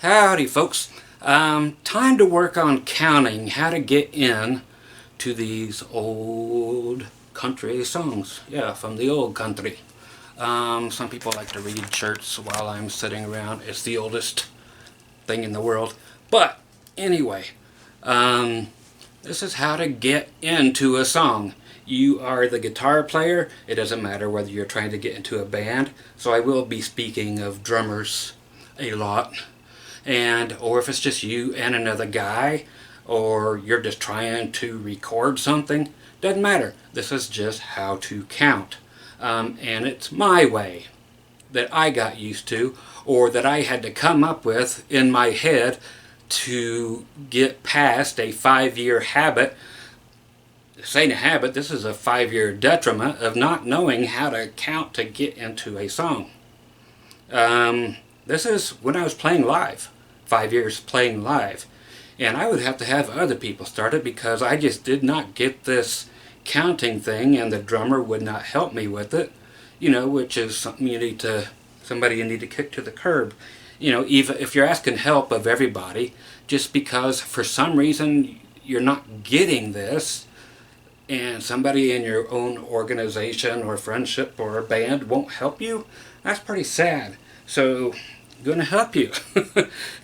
Howdy folks. Time to work on counting how to get in to these old country songs. Yeah, from the old country. Some people like to read shirts while I'm sitting around. It's the oldest thing in the world. But anyway, this is how to get into a song. You are the guitar player. It doesn't matter whether you're trying to get into a band. So I will be speaking of drummers a lot. Or if it's just you and another guy, or you're just trying to record something, doesn't matter. This is just how to count. And it's my way that I got used to, or that I had to come up with in my head to get past a 5-year habit. This ain't a habit, this is a 5-year detriment of not knowing how to count to get into a song. This is when I was playing live, 5 years playing live. And I would have to have other people start it because I just did not get this counting thing, and the drummer would not help me with it, which is something somebody you need to kick to the curb. Even if you're asking help of everybody, just because for some reason you're not getting this, and somebody in your own organization or friendship or band won't help you, that's pretty sad. So I'm going to help you.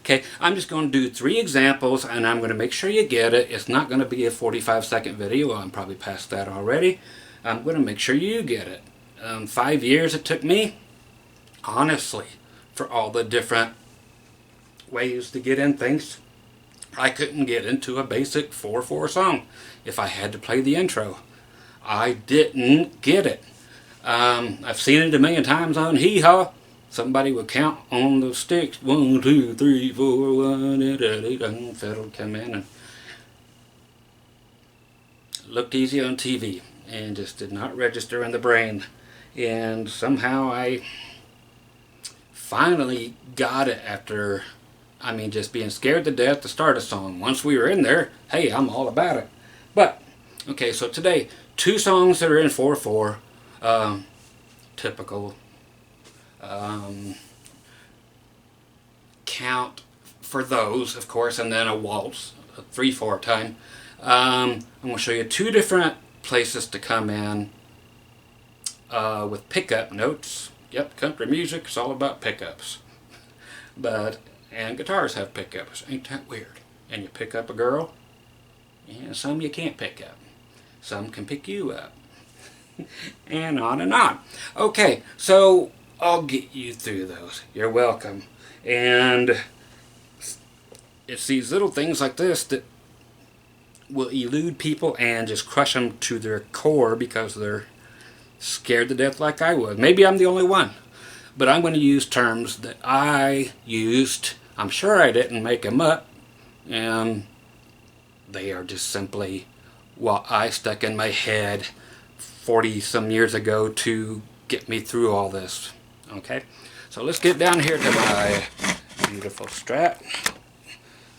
Okay, I'm just going to do 3 examples, and I'm going to make sure you get it. It's not going to be a 45-second video. I'm probably past that already. I'm going to make sure you get it. 5 years it took me, honestly, for all the different ways to get in things. I couldn't get into a basic 4/4 song if I had to play the intro. I didn't get it. I've seen it a million times on Hee Haw. Somebody would count on the sticks. 1, 2, 3, 4, 1, fiddle come in, and looked easy on TV and just did not register in the brain. And somehow I finally got it after, just being scared to death to start a song. Once we were in there, hey, I'm all about it. But, okay, so today, 2 songs that are in 4/4, typical count for those, of course, and then a waltz, a 3/4 time. I'm going to show you 2 different places to come in with pickup notes. Yep, country music is all about pickups. And guitars have pickups. Ain't that weird? And you pick up a girl, and some you can't pick up. Some can pick you up. And on and on. Okay, so I'll get you through those. You're welcome. And it's these little things like this that will elude people and just crush them to their core because they're scared to death like I was. Maybe I'm the only one. But I'm going to use terms that I used. I'm sure I didn't make them up. And they are just simply what I stuck in my head 40-some years ago to get me through all this. Okay? So let's get down here to my beautiful Strat.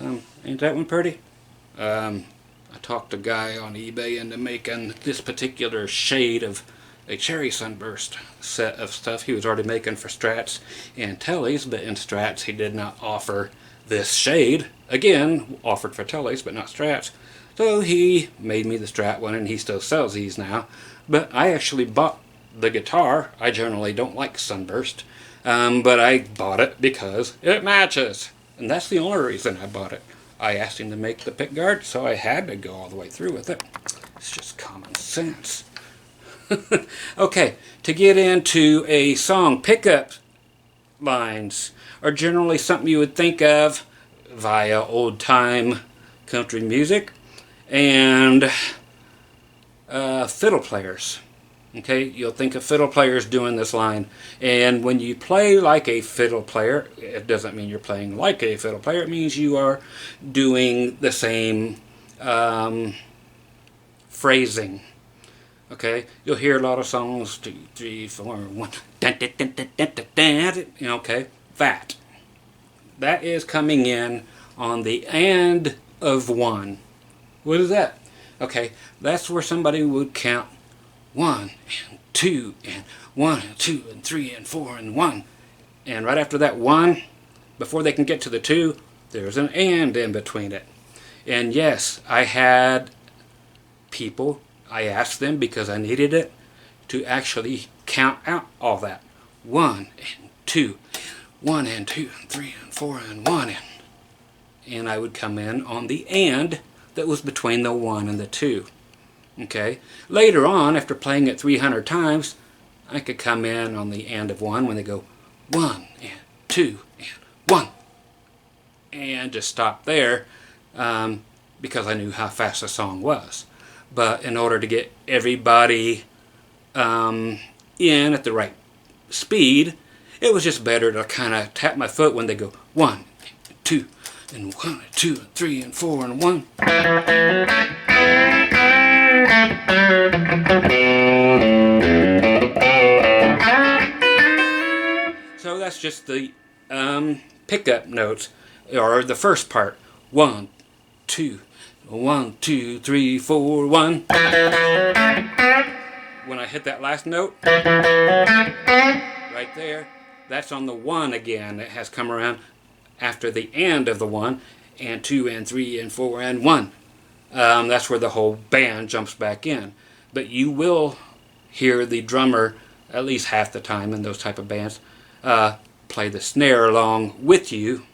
Ain't that one pretty? I talked a guy on eBay into making this particular shade of a cherry sunburst set of stuff he was already making for Strats and Tellys, but in Strats he did not offer this shade. Again, offered for Tellys, but not Strats. So he made me the Strat one, and he still sells these now. But I actually bought the guitar. I generally don't like sunburst, but I bought it because it matches. And that's the only reason I bought it. I asked him to make the pickguard, so I had to go all the way through with it. It's just common sense. Okay, to get into a song, pickup lines are generally something you would think of via old-time country music and fiddle players. Okay, you'll think of fiddle players doing this line. And when you play like a fiddle player, it doesn't mean you're playing like a fiddle player. It means you are doing the same phrasing. Okay, you'll hear a lot of songs, 2, 3, 4, 1, dun, dun, dun, dun, dun, dun, dun, okay, that is coming in on the end of 1. What is that? Okay, that's where somebody would count 1 and 2 and 1 and 2 and 3 and 4 and 1, and right after that 1, before they can get to the 2, there's an and in between it. And yes, I had people, I asked them because I needed it, to actually count out all that. 1 and 2, 1 and 2 and 3 and 4 and 1 and I would come in on the and that was between the 1 and the 2. Okay? Later on, after playing it 300 times, I could come in on the and of 1 when they go 1 and 2 and 1 and just stop there because I knew how fast the song was. But in order to get everybody in at the right speed, it was just better to kind of tap my foot when they go 1 and 2 and 1 and 2 and 3 and 4 and 1. So that's just the pickup notes, or the first part. 1, 2, 1, 2, 3, 4, 1. When I hit that last note, right there, that's on the 1 again. It has come around after the and of the 1, and 2 and 3 and 4 and 1. That's where the whole band jumps back in. But you will hear the drummer at least half the time in those type of bands play the snare along with you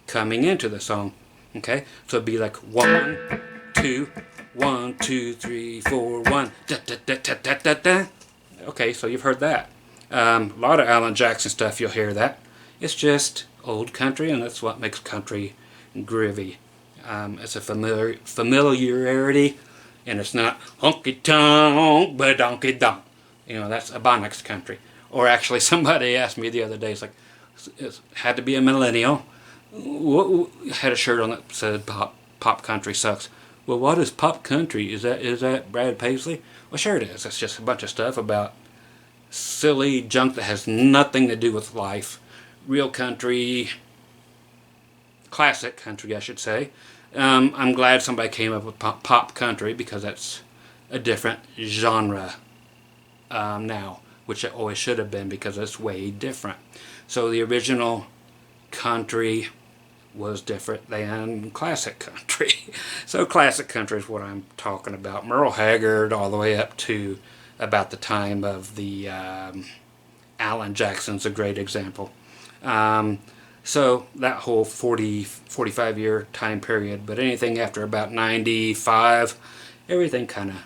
coming into the song. Okay, so it'd be like 1, 2, 1, 2, 3, 4, 1. Da, da, da, da, da, da, da. Okay, so you've heard that. A lot of Alan Jackson stuff, you'll hear that. It's just old country, and that's what makes country groovy. It's a familiarity, and it's not honky tonk, but donkey donk. You know, that's Ebonics country. Or actually, somebody asked me the other day, it's like, it had to be a millennial. Had a shirt on that said pop country sucks. Well, what is pop country? Is that Brad Paisley? Well, sure it is. It's just a bunch of stuff about silly junk that has nothing to do with life. Real country, classic country, I should say. I'm glad somebody came up with pop country because that's a different genre now, which it always should have been because it's way different. So the original country was different than classic country. So classic country is what I'm talking about. Merle Haggard all the way up to about the time of the Alan Jackson's a great example. So that whole 45 year time period, but anything after about 95, everything kind of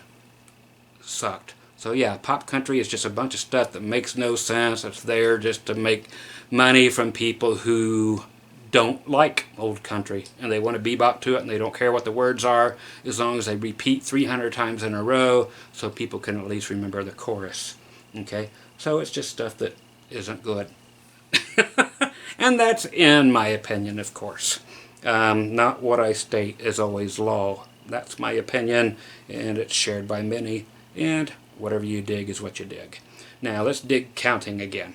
sucked. So yeah, pop country is just a bunch of stuff that makes no sense. It's there just to make money from people who don't like old country and they want to bebop to it and they don't care what the words are as long as they repeat 300 times in a row so people can at least remember the chorus. Okay, so it's just stuff that isn't good. And that's in my opinion, of course. Not what I state is always law. That's my opinion, and it's shared by many, and whatever you dig is what you dig. Now let's dig counting again.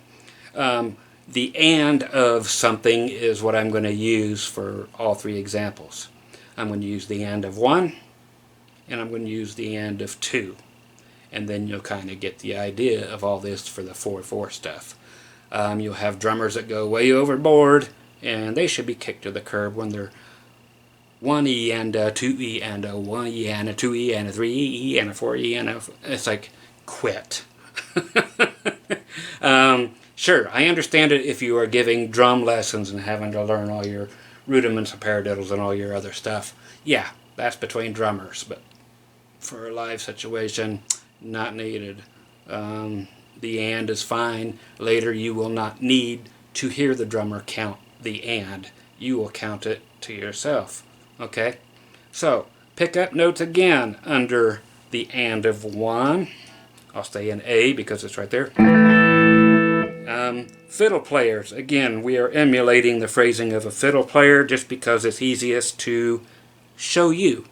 The and of something is what I'm going to use for all three examples. I'm going to use the and of 1, and I'm going to use the and of 2. And then you'll kind of get the idea of all this for the 4/4 stuff. You'll have drummers that go way overboard, and they should be kicked to the curb when they're 1E and a 2E and a 1E and a 2E and a 3E and a 4E and a... It's like, quit. Sure, I understand it if you are giving drum lessons and having to learn all your rudiments and paradiddles and all your other stuff. Yeah, that's between drummers, but for a live situation, not needed. The and is fine. Later you will not need to hear the drummer count the and. You will count it to yourself. Okay? So, pick up notes again under the and of 1. I'll stay in A because it's right there. Fiddle players. Again, we are emulating the phrasing of a fiddle player just because it's easiest to show you.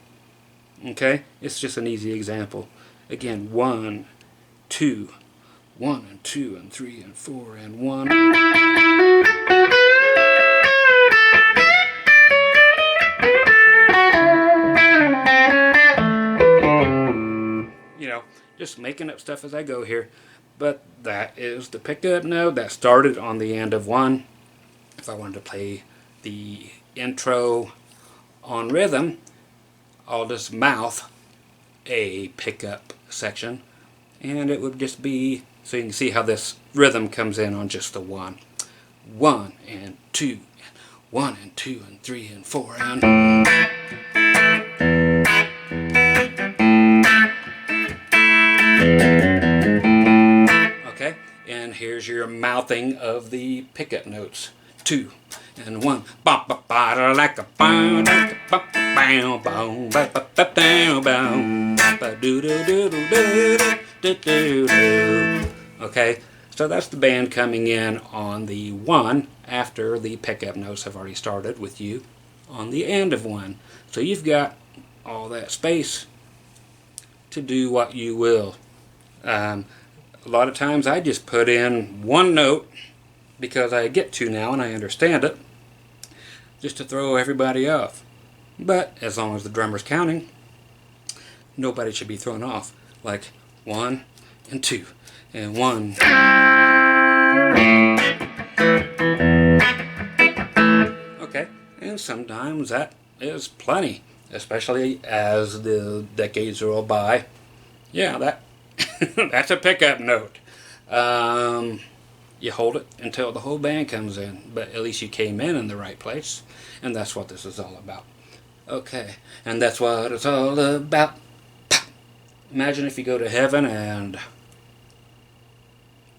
Okay? It's just an easy example. Again, 1, 2, 1 and 2 and 3 and 4 and 1. You know, just making up stuff as I go here. But that is the pickup note that started on the and of 1. if I wanted to play the intro on rhythm, I'll just mouth a pickup section, and it would just be, so you can see how this rhythm comes in on just the one. 1 and 2, 1 and 2 and 3 and 4 and... Okay, and here's your mouthing of the pickup notes. 2 and 1. Okay, so that's the band coming in on the 1 after the pickup notes have already started with you on the end of 1. So you've got all that space to do what you will. A lot of times I just put in one note because I get to now and I understand it, just to throw everybody off. But as long as the drummer's counting, nobody should be thrown off. Like 1 and 2 and 1. Okay, and sometimes that is plenty, especially as the decades roll by. Yeah, that's a pickup note. You hold it until the whole band comes in, but at least you came in the right place, and that's what this is all about. Okay, and that's what it's all about. Imagine if you go to heaven and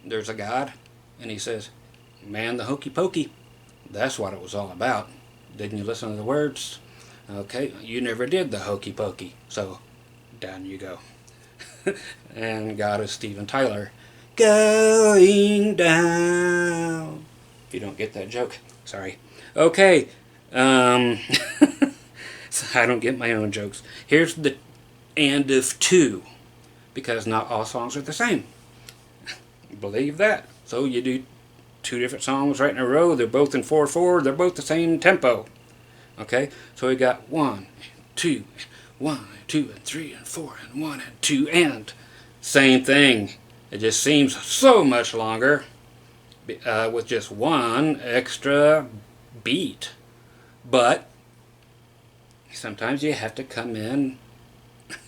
there's a God, and he says, "Man, the hokey pokey." That's what it was all about. Didn't you listen to the words? Okay, you never did the hokey pokey, so down you go. And God is Steven Tyler. Going down. If you don't get that joke, sorry. Okay, I don't get my own jokes. Here's the end of 2, because not all songs are the same. Believe that. So you do 2 different songs right in a row. They're both in 4/4. They're both the same tempo. Okay, so we got 1, 2, 1, 2, and 3, and 4, and 1, and 2, and same thing. It just seems so much longer with just one extra beat. But sometimes you have to come in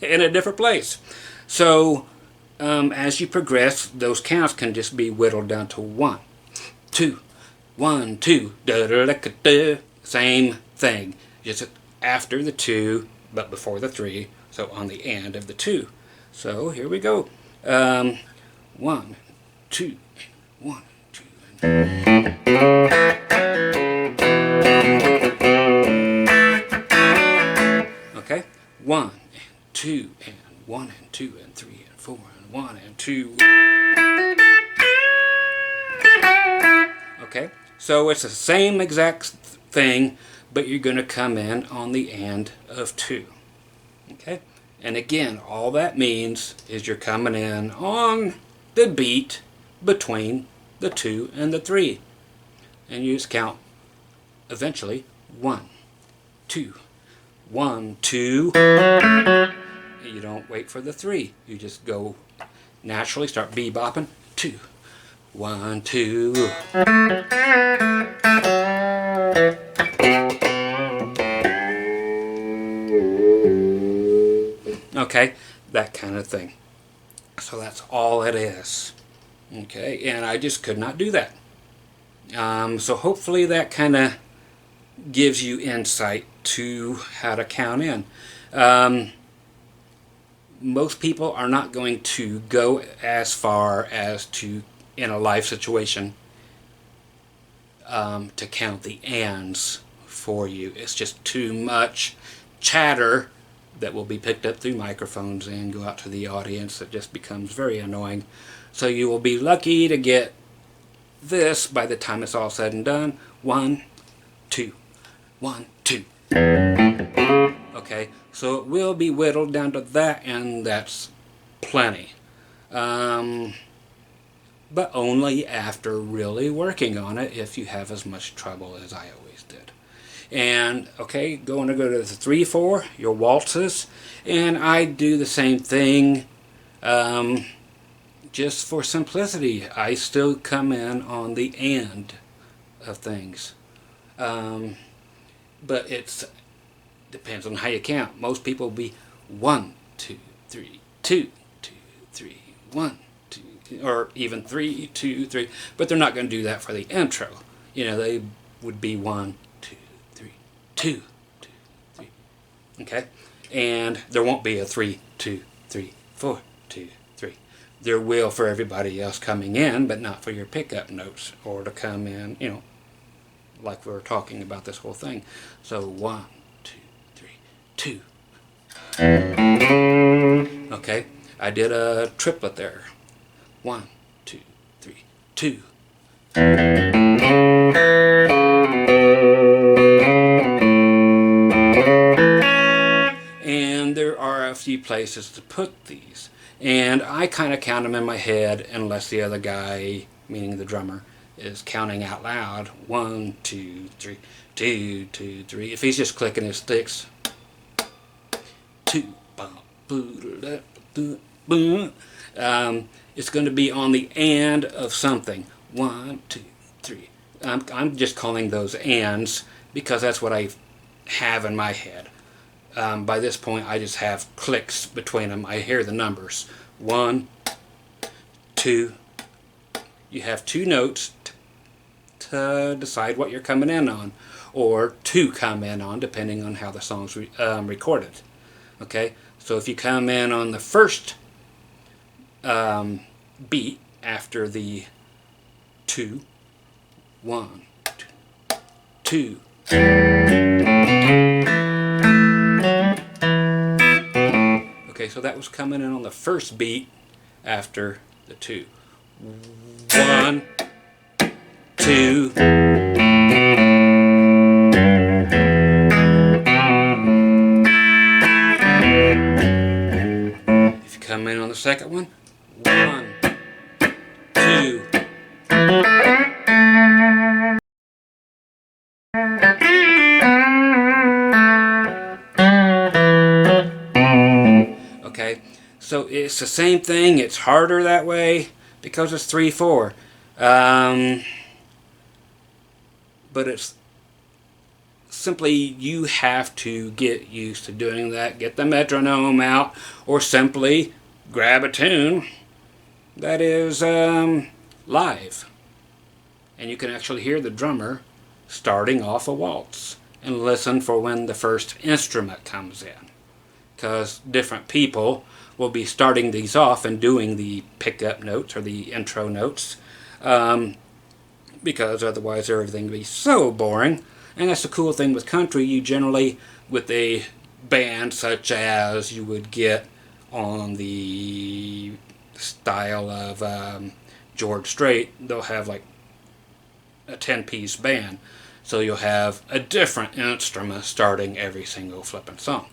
a different place. So as you progress, those counts can just be whittled down to 1, 2, 1, 2, da da da da da. Same thing, just after the 2, but before the 3. So on the end of the 2. So here we go. 1, 2, 1, 2. Okay, 1 and 2 and 1 and 2 and 3 and 4 and 1 and 2. Okay, so it's the same exact thing, but you're going to come in on the end of 2. Okay, and again, all that means is you're coming in on the beat between the 2 and the 3. And you just count eventually 1, 2, 1, 2. You don't wait for the 3. You just go naturally, start bebopping. 2, 1, 2. Okay, that kind of thing. So that's all it is. Okay, and I just could not do that. So hopefully that kind of gives you insight to how to count in. Most people are not going to go as far as to, in a live situation, to count the ands for you. It's just too much chatter that will be picked up through microphones and go out to the audience. It just becomes very annoying. So you will be lucky to get this by the time it's all said and done. 1, 2, 1, 2. Okay, so it will be whittled down to that, and that's plenty. But only after really working on it, if you have as much trouble as I always did. And okay, going to go to the 3/4, your waltzes, and I do the same thing. Just for simplicity, I still come in on the end of things. But it's depends on how you count. Most people will be 1, 2, 3, 2, 2, 3, 1, 2, or even 3, 2, 3. But they're not going to do that for the intro. You know, they would be 1, 2, 3, 2, 2, 3. Okay, and there won't be a 3, 2, 3, 4, 2, 3. There will for everybody else coming in, but not for your pickup notes or to come in. You know, like we were talking about this whole thing. So 1, 2, 3, 2. Okay, I did a triplet there. 1, 2, 3, 2. And there are a few places to put these. And I kind of count them in my head unless the other guy, meaning the drummer, is counting out loud. 1, 2, 3, 2, 2, 3. If he's just clicking his sticks, 2, it's going to be on the and of something. 1, 2, 3. I'm just calling those ands because that's what I have in my head. By this point, I just have clicks between them. I hear the numbers. 1, 2. You have 2 notes to decide what you're coming in on, or to come in on, depending on how the song's recorded. Okay, so if you come in on the first beat after the 2, 1, 2. Okay, so that was coming in on the first beat after the 2. 1, 2. If you come in on the second one, 1, 2. Okay, so it's the same thing. It's harder that way because it's 3, 4. But it's simply you have to get used to doing that. Get the metronome out, or simply grab a tune that is live. And you can actually hear the drummer starting off a waltz and listen for when the first instrument comes in. Because different people will be starting these off and doing the pickup notes or the intro notes, because otherwise everything would be so boring. And that's the cool thing with country. You generally, with a band such as you would get on the style of George Strait, they'll have like a 10-piece band. So you'll have a different instrument starting every single flipping song.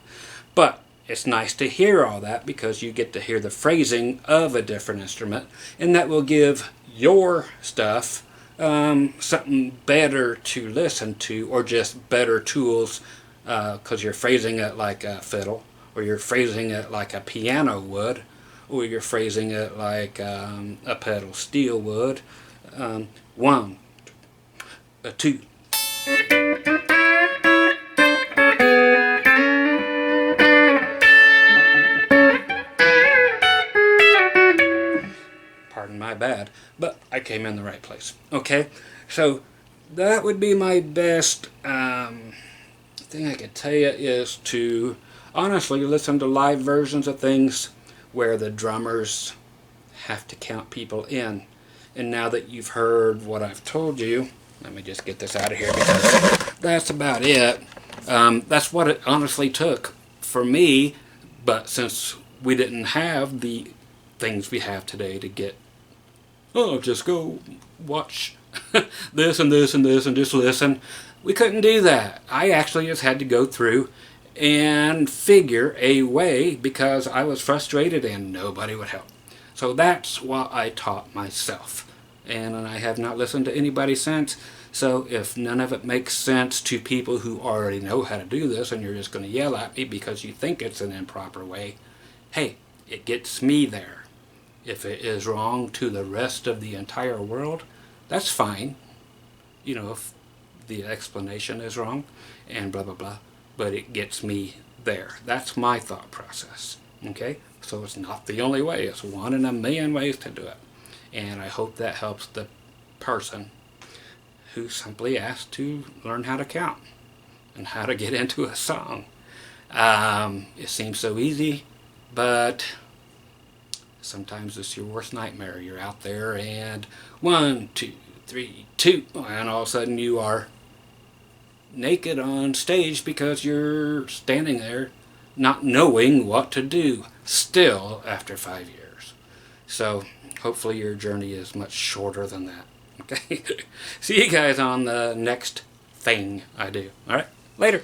But it's nice to hear all that because you get to hear the phrasing of a different instrument, and that will give your stuff something better to listen to, or just better tools, because you're phrasing it like a fiddle, or you're phrasing it like a piano would, or you're phrasing it like a pedal steel would. 1, 2. Pardon my bad, but I came in the right place. Okay, so that would be my best thing I could tell you, is to honestly listen to live versions of things where the drummers have to count people in. And now that you've heard what I've told you, let me just get this out of here because that's about it. That's what it honestly took for me, but since we didn't have the things we have today to get, just go watch this and this and this and just listen, we couldn't do that. I actually just had to go through and figure a way because I was frustrated and nobody would help. So that's what I taught myself. And I have not listened to anybody since. So if none of it makes sense to people who already know how to do this and you're just going to yell at me because you think it's an improper way, hey, it gets me there. If it is wrong to the rest of the entire world, that's fine. You know, if the explanation is wrong, and blah blah blah, but it gets me there. That's my thought process. Okay, so it's not the only way. It's one in a million ways to do it, and I hope that helps the person who simply asked to learn how to count and how to get into a song. It seems so easy, but sometimes it's your worst nightmare. You're out there and 1, 2, 3, 2, and all of a sudden you are naked on stage because you're standing there not knowing what to do still after 5 years. So hopefully your journey is much shorter than that. Okay? See you guys on the next thing I do. Alright? Later.